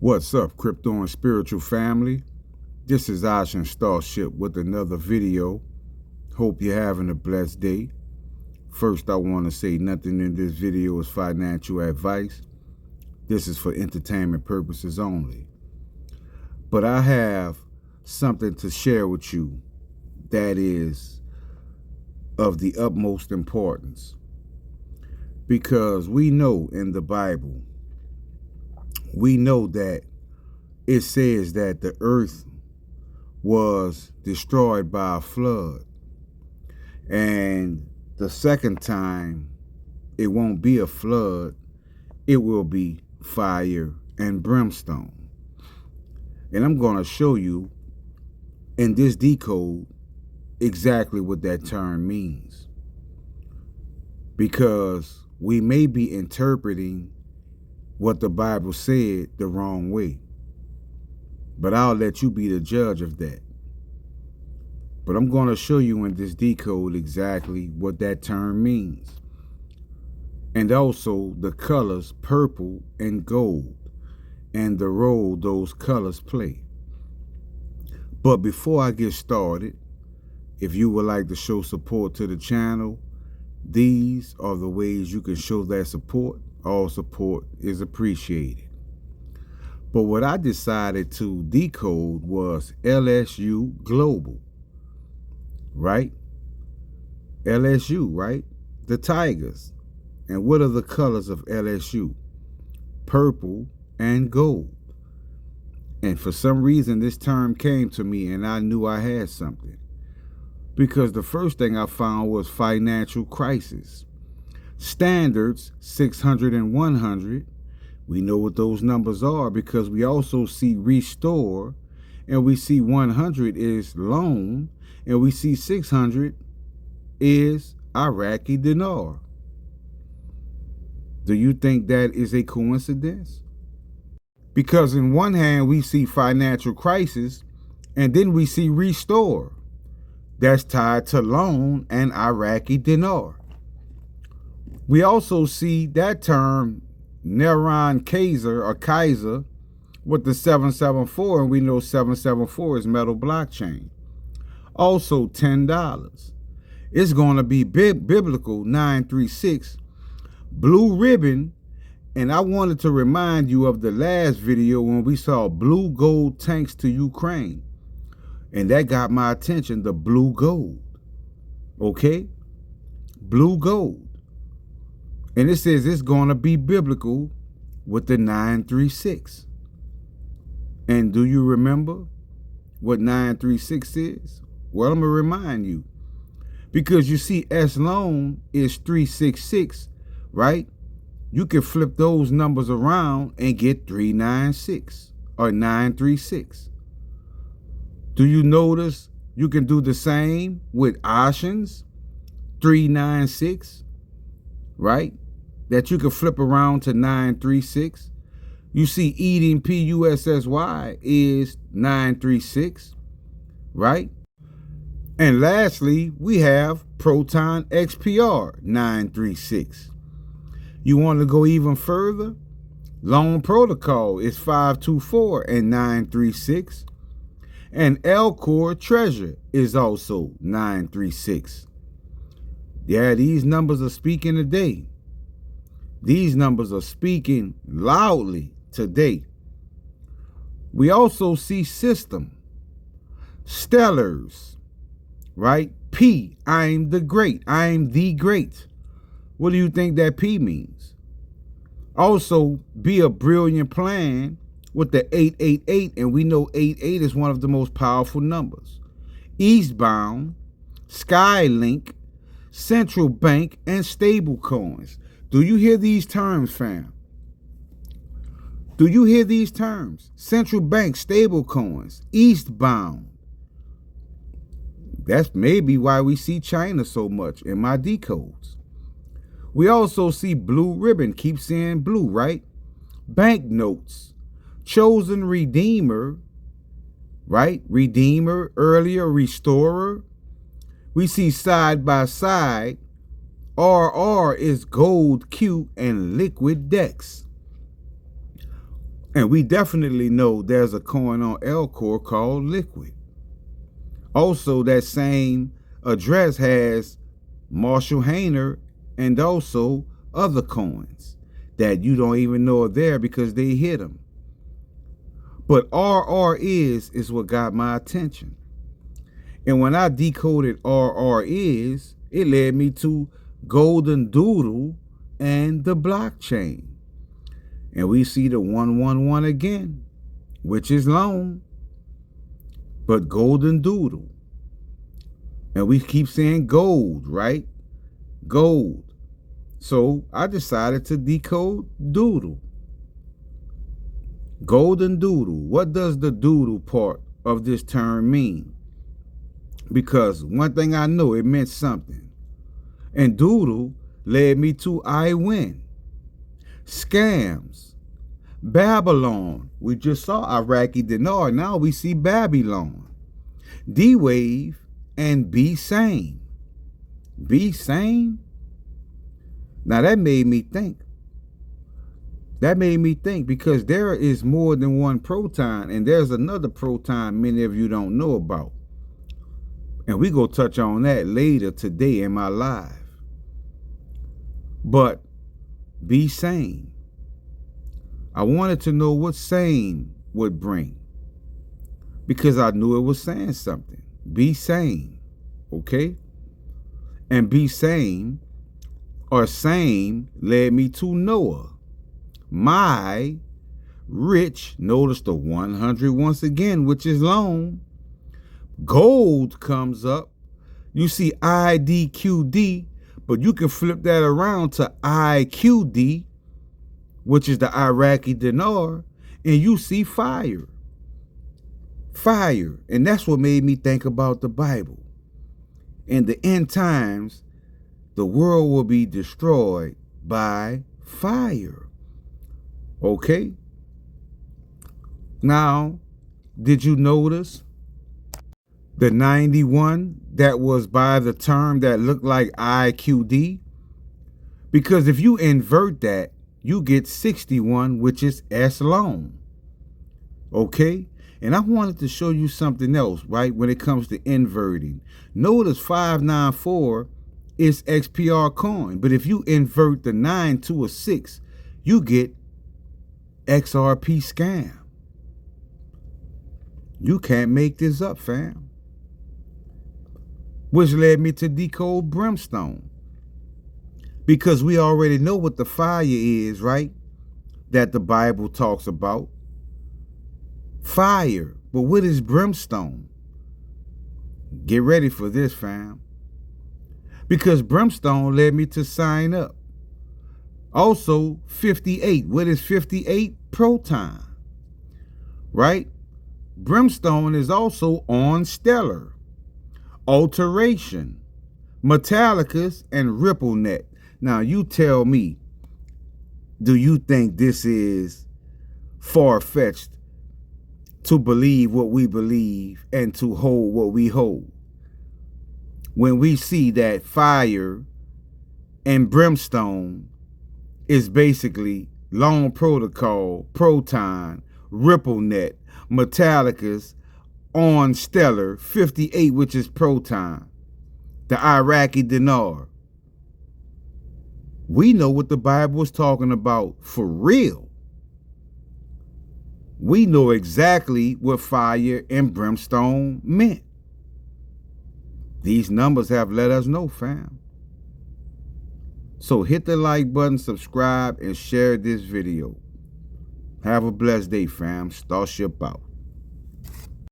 What's up, crypto and spiritual family? This is Ocean Starship with another video. Hope you're having a blessed day. First, I want to say nothing in this video is financial advice. This is for entertainment purposes only. But I have something to share with you that is of the utmost importance. Because we know in the Bible, we know that it says that the earth was destroyed by a flood. And the second time, it won't be a flood, it will be fire and brimstone. And I'm going to show you in this decode exactly what that term means. Because we may be interpreting what the Bible said the wrong way. But I'll let you be the judge of that. But I'm going to show you in this decode exactly what that term means. And also the colors purple and gold and the role those colors play. But before I get started, if you would like to show support to the channel, these are the ways you can show that support. All support is appreciated. But what I decided to decode was LSU Global, right? LSU, right? The Tigers. And what are the colors of LSU? Purple and gold. And for some reason, this term came to me and I knew I had something. Because the first thing I found was financial crisis. Standards 600 and 100. We know what those numbers are because we also see restore, and we see 100 is loan, and we see 600 is iraqidinar. Do you think that is a coincidence? Because in one hand we see financial crisis, and then we see restore. That's tied to loan and iraqidinar. We also see that term, Neron Kaiser or Kaiser, with the 774, and we know 774 is metal blockchain. Also $10. It's going to be biblical 936, blue ribbon, and I wanted to remind you of the last video when we saw blue gold tanks to Ukraine. And that got my attention, the blue gold. Okay? Blue gold. And it says it's going to be biblical with the 936. And do you remember what 936 is? Well, I'm going to remind you. Because you see S loan is 366, right? You can flip those numbers around and get 396 or 936. Do you notice you can do the same with Oceans 396, right? That you can flip around to 936. You see Eating PUSSY is 936, right? And lastly, we have Proton XPR 936. You want to go even further? Loan Protocol is 524 and 936. And L-Core Treasure is also 936. Yeah, these numbers are speaking today. These numbers are speaking loudly today. We also see system, stellars, right? P, I'm the great. I'm the great. What do you think that P means? Also, be a brilliant plan with the 888, and we know 88 is one of the most powerful numbers. Eastbound, Skylink, Central Bank, and stable coins. Do you hear these terms, fam? Do you hear these terms? Central Bank, stable coins, Eastbound. That's maybe why we see China so much in my decodes. We also see blue ribbon, keep saying blue, right? Banknotes, chosen redeemer, right? Redeemer, earlier, restorer. We see side by side, RR is gold, Q, and liquid DEX. And we definitely know there's a coin on L-Core called liquid. Also, that same address has Marshall Hayner and also other coins that you don't even know are there because they hit them. But RR is what got my attention. And when I decoded RR is, it led me to golden doodle and the blockchain. And we see the 111 again, which is long, but golden doodle. And we keep saying gold, right? Gold. So I decided to decode doodle. Golden doodle. What does the doodle part of this term mean? Because one thing I know, it meant something. And doodle led me to I win. Scams. Babylon. We just saw iraqidinar. Now we see Babylon. D-wave and be sane. Be sane? Now that made me think. That made me think because there is more than one proton, and there's another proton many of you don't know about. And we go touch on that later today in my live. But be sane. I wanted to know what sane would bring because I knew it was saying something. Be sane, okay? And be sane or same led me to Noah. My rich, notice the 100 once again, which is long. Gold comes up. You see IDQD, but you can flip that around to IQD, which is the iraqidinar, and you see fire. Fire. And that's what made me think about the Bible. In the end times, the world will be destroyed by fire. Okay? Now, did you notice the 91 that was by the term that looked like IQD? Because if you invert that, you get 61, which is S long. Okay? And I wanted to show you something else, right, when it comes to inverting. Notice 594 is XPR coin. But if you invert the 9 to a 6, you get XRP scam. You can't make this up, fam. Which led me to decode brimstone. Because we already know what the fire is, right? That the Bible talks about. Fire. But what is brimstone? Get ready for this, fam. Because brimstone led me to sign up. Also, 58. What is 58? Proton. Right? Brimstone is also on stellar. Alteration. Metallicus and ripple net. Now you tell me, do you think this is far-fetched to believe what we believe and to hold what we hold? When we see that fire and brimstone is basically long protocol, proton, ripple net, metallicus, on stellar, 58, which is proton, the iraqidinar. We know what the Bible is talking about for real. We know exactly what fire and brimstone meant. These numbers have let us know, fam. So hit the like button, subscribe, and share this video. Have a blessed day, fam. Starship out.